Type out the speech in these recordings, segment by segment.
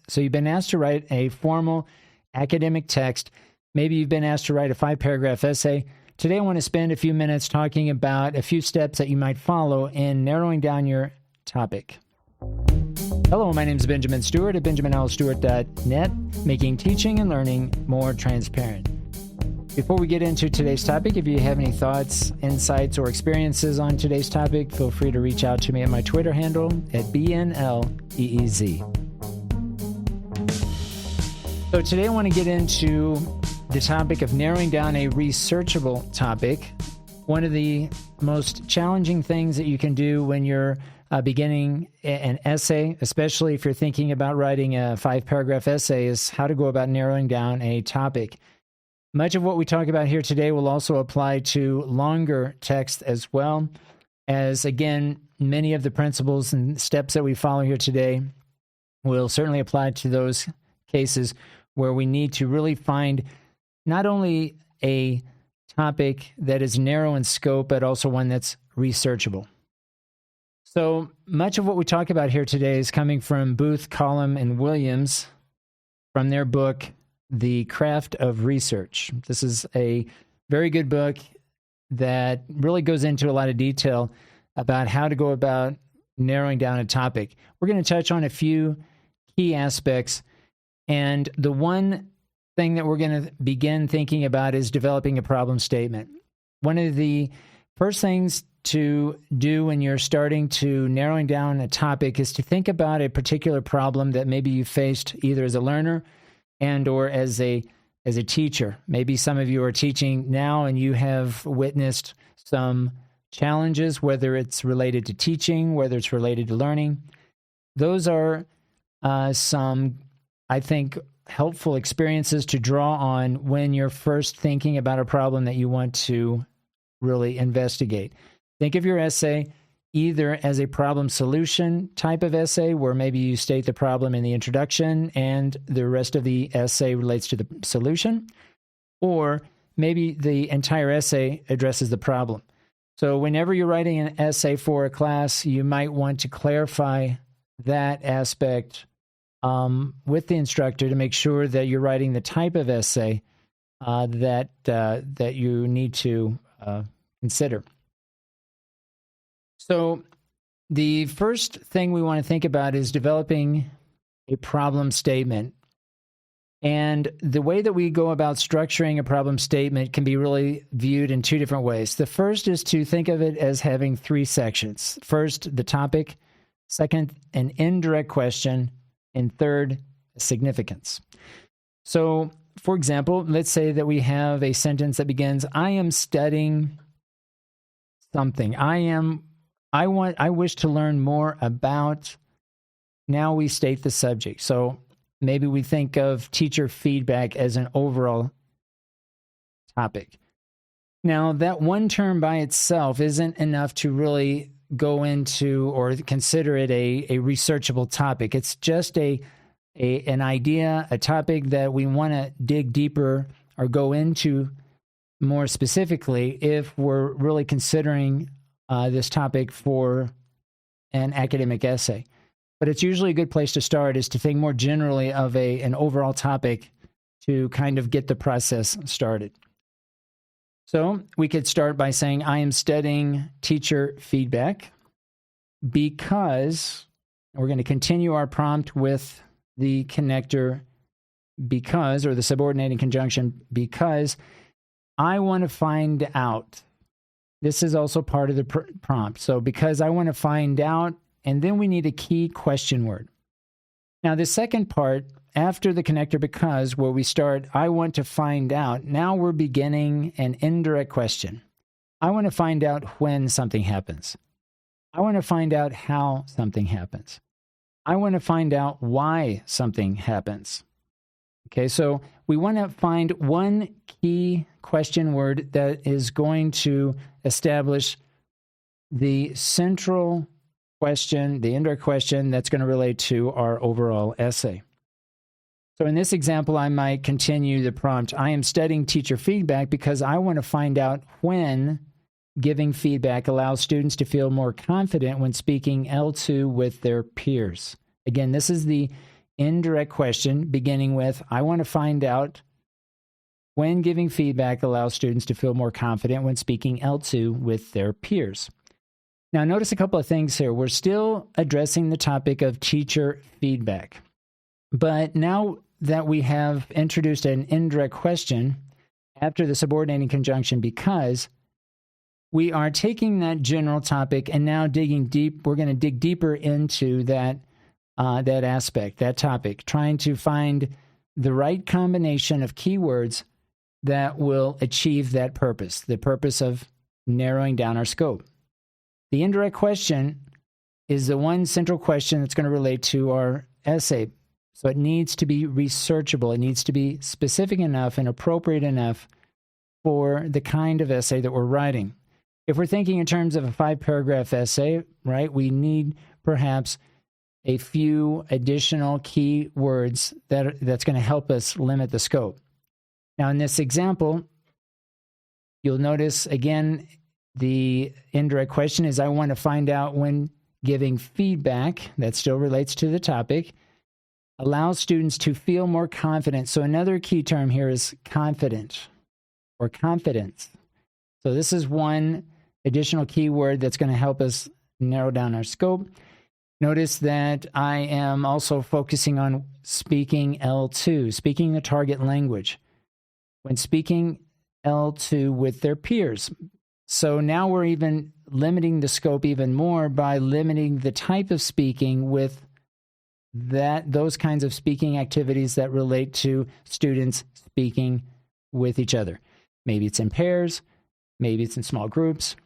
So you've been asked to write a formal academic text. Maybe you've been asked to write a 5-paragraph essay. Today I want to spend a few minutes talking about a few steps that you might follow in narrowing down your topic. Hello, my name is Benjamin Stewart at benjaminlstewart.net, making teaching and learning more transparent. Before we get into today's topic, if you have any thoughts, insights, or experiences on today's topic, feel free to reach out to me at my Twitter handle at BNLEEZ. So today I want to get into the topic of narrowing down a researchable topic. One of the most challenging things that you can do when you're beginning an essay, especially if you're thinking about writing a 5-paragraph essay, is how to go about narrowing down a topic. Much of what we talk about here today will also apply to longer text as well, as, again, many of the principles and steps that we follow here today will certainly apply to those cases where we need to really find not only a topic that is narrow in scope, but also one that's researchable. So much of what we talk about here today is coming from Booth, Collum, and Williams from their book, The Craft of Research. This is a very good book that really goes into a lot of detail about how to go about narrowing down a topic. We're going to touch on a few key aspects, and the one thing that we're going to begin thinking about is developing a problem statement. One of the first things to do when you're starting to narrowing down a topic is to think about a particular problem that maybe you faced either as a learner and or as a teacher. Maybe some of you are teaching now and you have witnessed some challenges, whether it's related to teaching, whether it's related to learning. Those are some, I think, helpful experiences to draw on when you're first thinking about a problem that you want to really investigate. Think of your essay either as a problem solution type of essay, where maybe you state the problem in the introduction and the rest of the essay relates to the solution, or maybe the entire essay addresses the problem. So whenever you're writing an essay for a class, you might want to clarify that aspect with the instructor to make sure that you're writing the type of essay that you need to consider. So the first thing we want to think about is developing a problem statement. And the way that we go about structuring a problem statement can be really viewed in two different ways. The first is to think of it as having 3 sections. First, the topic. Second, an indirect question. And third, significance. So, for example, let's say that we have a sentence that begins, I am studying something. I wish to learn more about, now we state the subject. So maybe we think of teacher feedback as an overall topic. Now, that one term by itself isn't enough to really go into or consider it a researchable topic. It's just an idea, a topic that we want to dig deeper or go into more specifically if we're really considering this topic for an academic essay. But it's usually a good place to start is to think more generally of an overall topic to kind of get the process started. So we could start by saying, I am studying teacher feedback because, we're going to continue our prompt with the connector because, or the subordinating conjunction, because I want to find out. This is also part of the prompt. So because I want to find out, and then we need a key question word. Now the second part, after the connector because, where we start, I want to find out, now we're beginning an indirect question. I want to find out when something happens. I want to find out how something happens. I want to find out why something happens. Okay, so we want to find one key question word that is going to establish the central question, the indirect question that's going to relate to our overall essay. So in this example, I might continue the prompt. I am studying teacher feedback because I want to find out when giving feedback allows students to feel more confident when speaking L2 with their peers. Again, this is the indirect question beginning with, I want to find out when giving feedback allows students to feel more confident when speaking L2 with their peers. Now, notice a couple of things here. We're still addressing the topic of teacher feedback. But now that we have introduced an indirect question after the subordinating conjunction because, we are taking that general topic and now digging deep. We're going to dig deeper into that aspect, that topic, trying to find the right combination of keywords that will achieve that purpose, the purpose of narrowing down our scope. The indirect question is the one central question that's going to relate to our essay. So it needs to be researchable. It needs to be specific enough and appropriate enough for the kind of essay that we're writing. If we're thinking in terms of a 5-paragraph essay, right, we need perhaps a few additional key words that's going to help us limit the scope. Now, in this example, you'll notice, again, the indirect question is, I want to find out when giving feedback, that still relates to the topic, allows students to feel more confident. So another key term here is confident or confidence. So this is one additional keyword that's going to help us narrow down our scope. Notice that I am also focusing on speaking L2, speaking the target language, when speaking L2 with their peers. So now we're even limiting the scope even more by limiting the type of speaking with those kinds of speaking activities that relate to students speaking with each other. Maybe it's in pairs, maybe it's in small groups.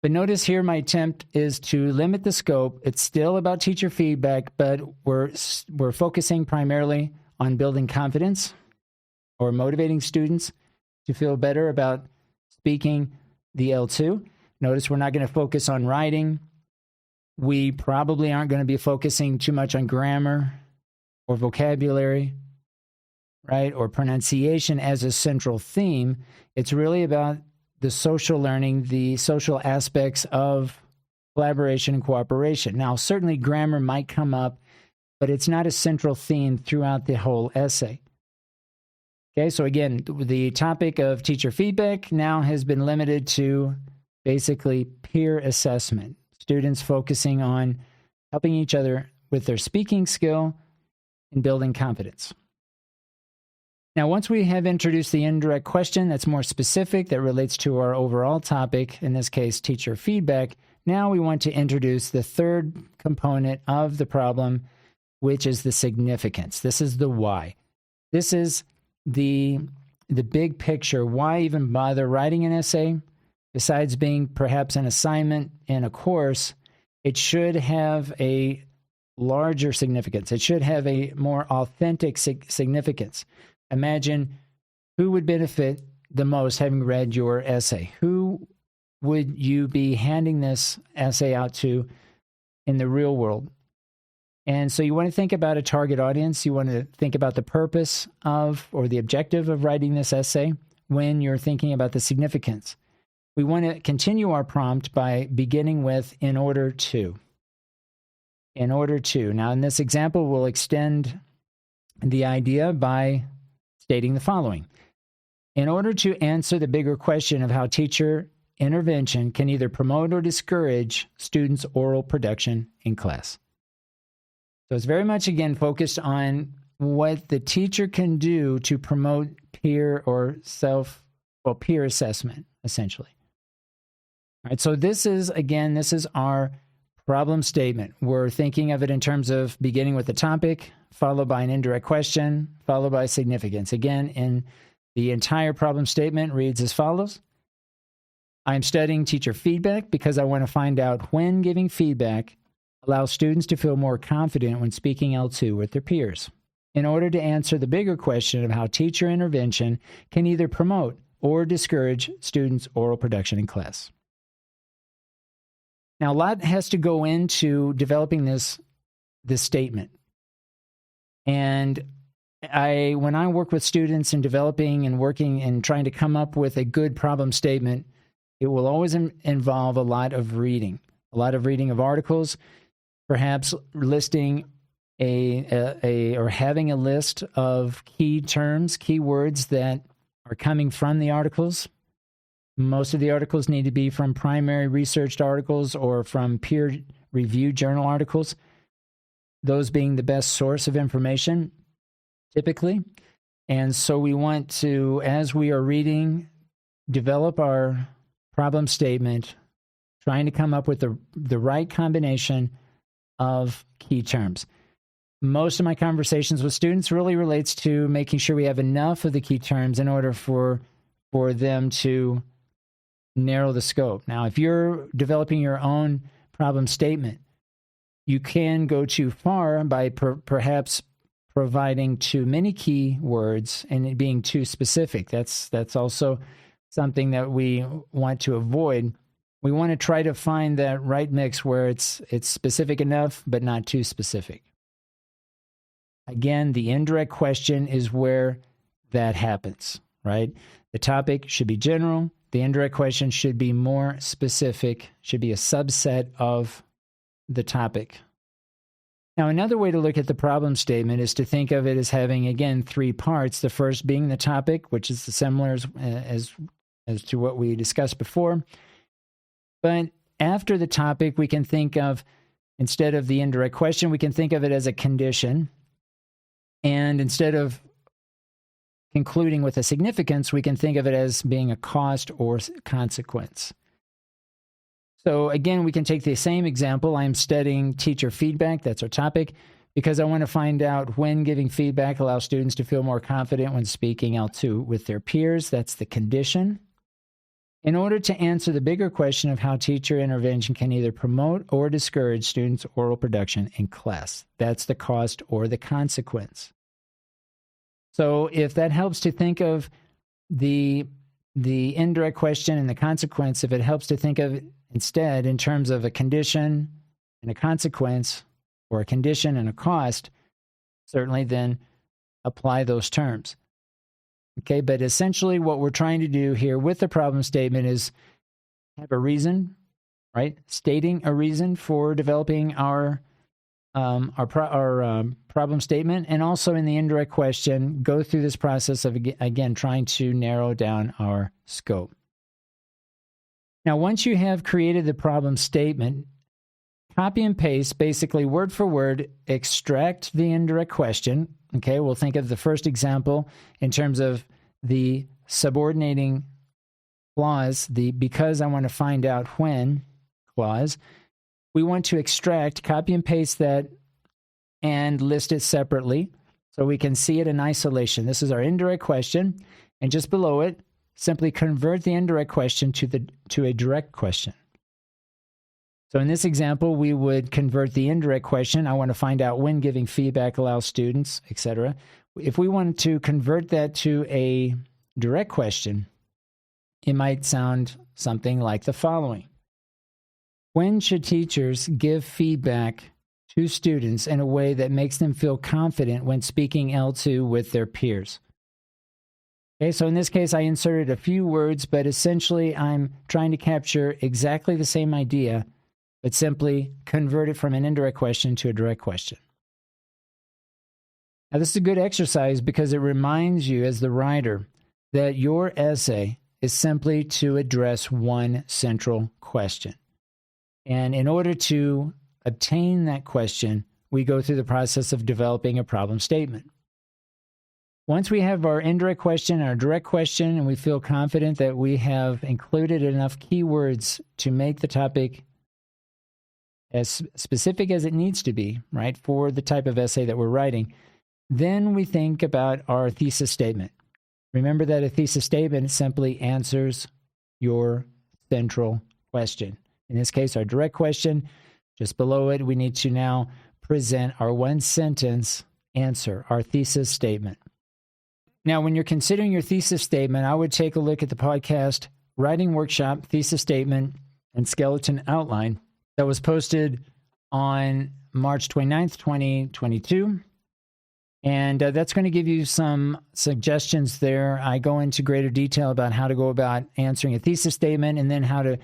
But notice here my attempt is to limit the scope. It's still about teacher feedback, but we're focusing primarily on building confidence or motivating students to feel better about speaking the L2. Notice we're not going to focus on writing. We probably aren't going to be focusing too much on grammar or vocabulary, right, or pronunciation as a central theme. It's really about the social learning, the social aspects of collaboration and cooperation. Now, certainly grammar might come up, but it's not a central theme throughout the whole essay. Okay, so again, the topic of teacher feedback now has been limited to basically peer assessment. Students focusing on helping each other with their speaking skill and building confidence. Now, once we have introduced the indirect question that's more specific, that relates to our overall topic, in this case, teacher feedback, now we want to introduce the third component of the problem, which is the significance. This is the why. This is the big picture. Why even bother writing an essay? Besides being perhaps an assignment in a course, it should have a larger significance. It should have a more authentic significance. Imagine who would benefit the most having read your essay. Who would you be handing this essay out to in the real world? And so you want to think about a target audience. You want to think about the purpose of or the objective of writing this essay when you're thinking about the significance. We want to continue our prompt by beginning with in order to. In order to. Now, in this example, we'll extend the idea by stating the following. In order to answer the bigger question of how teacher intervention can either promote or discourage students' oral production in class. So it's very much, again, focused on what the teacher can do to promote peer or peer assessment, essentially. All right, so this is our problem statement. We're thinking of it in terms of beginning with the topic, followed by an indirect question, followed by significance. Again, in the entire problem statement reads as follows. I'm studying teacher feedback because I want to find out when giving feedback allows students to feel more confident when speaking L2 with their peers. In order to answer the bigger question of how teacher intervention can either promote or discourage students' oral production in class. Now, a lot has to go into developing this statement. And when I work with students in developing and working and trying to come up with a good problem statement, it will always involve a lot of reading of articles, perhaps listing or having a list of key terms, keywords that are coming from the articles. Most of the articles need to be from primary researched articles or from peer-reviewed journal articles, those being the best source of information, typically. And so we want to, as we are reading, develop our problem statement, trying to come up with the right combination of key terms. Most of my conversations with students really relates to making sure we have enough of the key terms in order for them to narrow the scope. Now, if you're developing your own problem statement, you can go too far by perhaps providing too many key words and it being too specific. That's also something that we want to avoid. We want to try to find that right mix where it's specific enough, but not too specific. Again, the indirect question is where that happens, right? The topic should be general. The indirect question should be more specific, should be a subset of the topic. Now, another way to look at the problem statement is to think of it as having, again, 3 parts. The first being the topic, which is similar as to what we discussed before. But after the topic, we can think of, instead of the indirect question, we can think of it as a condition. And instead of concluding with a significance, we can think of it as being a cost or consequence. So again, we can take the same example. I'm studying teacher feedback. That's our topic, because I want to find out when giving feedback allows students to feel more confident when speaking out with their peers. That's the condition. In order to answer the bigger question of how teacher intervention can either promote or discourage students' oral production in class, that's the cost or the consequence. So if that helps to think of the indirect question and the consequence, if it helps to think of it instead in terms of a condition and a consequence, or a condition and a cost, certainly then apply those terms. Okay, but essentially what we're trying to do here with the problem statement is have a reason, right? Stating a reason for developing our problem statement, and also in the indirect question, go through this process of, again, trying to narrow down our scope. Now, once you have created the problem statement, copy and paste, basically word for word, extract the indirect question. Okay, we'll think of the first example in terms of the subordinating clause, the because I want to find out when clause. We want to extract, copy and paste that, and list it separately so we can see it in isolation. This is our indirect question, and just below it, simply convert the indirect question to a direct question. So in this example, we would convert the indirect question, I want to find out when giving feedback allows students, etc. If we want to convert that to a direct question, it might sound something like the following. When should teachers give feedback to students in a way that makes them feel confident when speaking L2 with their peers? Okay, so in this case, I inserted a few words, but essentially I'm trying to capture exactly the same idea, but simply convert it from an indirect question to a direct question. Now, this is a good exercise because it reminds you as the writer that your essay is simply to address one central question. And in order to obtain that question, we go through the process of developing a problem statement. Once we have our indirect question and our direct question, and we feel confident that we have included enough keywords to make the topic as specific as it needs to be, right, for the type of essay that we're writing, then we think about our thesis statement. Remember that a thesis statement simply answers your central question. In this case, our direct question. Just below it, we need to now present our one-sentence answer, our thesis statement. Now, when you're considering your thesis statement, I would take a look at the podcast Writing Workshop, Thesis Statement, and Skeleton Outline that was posted on March 29th, 2022. And that's going to give you some suggestions there. I go into greater detail about how to go about answering a thesis statement and then how to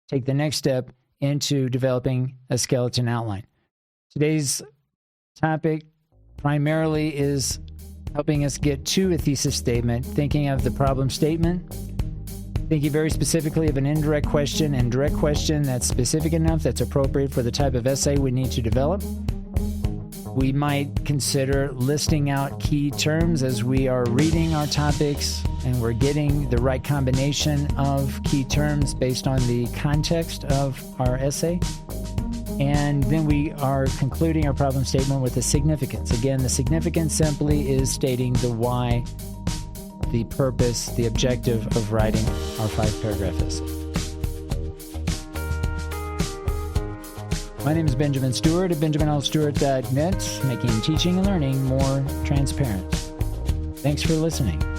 take the next step into developing a skeleton outline. Today's topic primarily is helping us get to a thesis statement, thinking of the problem statement, thinking very specifically of an indirect question and direct question that's specific enough, that's appropriate for the type of essay we need to develop. We might consider listing out key terms as we are reading our topics and we're getting the right combination of key terms based on the context of our essay. And then we are concluding our problem statement with the significance. Again, the significance simply is stating the why, the purpose, the objective of writing our 5-paragraph essay. My name is Benjamin Stewart at benjaminlstewart.net, making teaching and learning more transparent. Thanks for listening.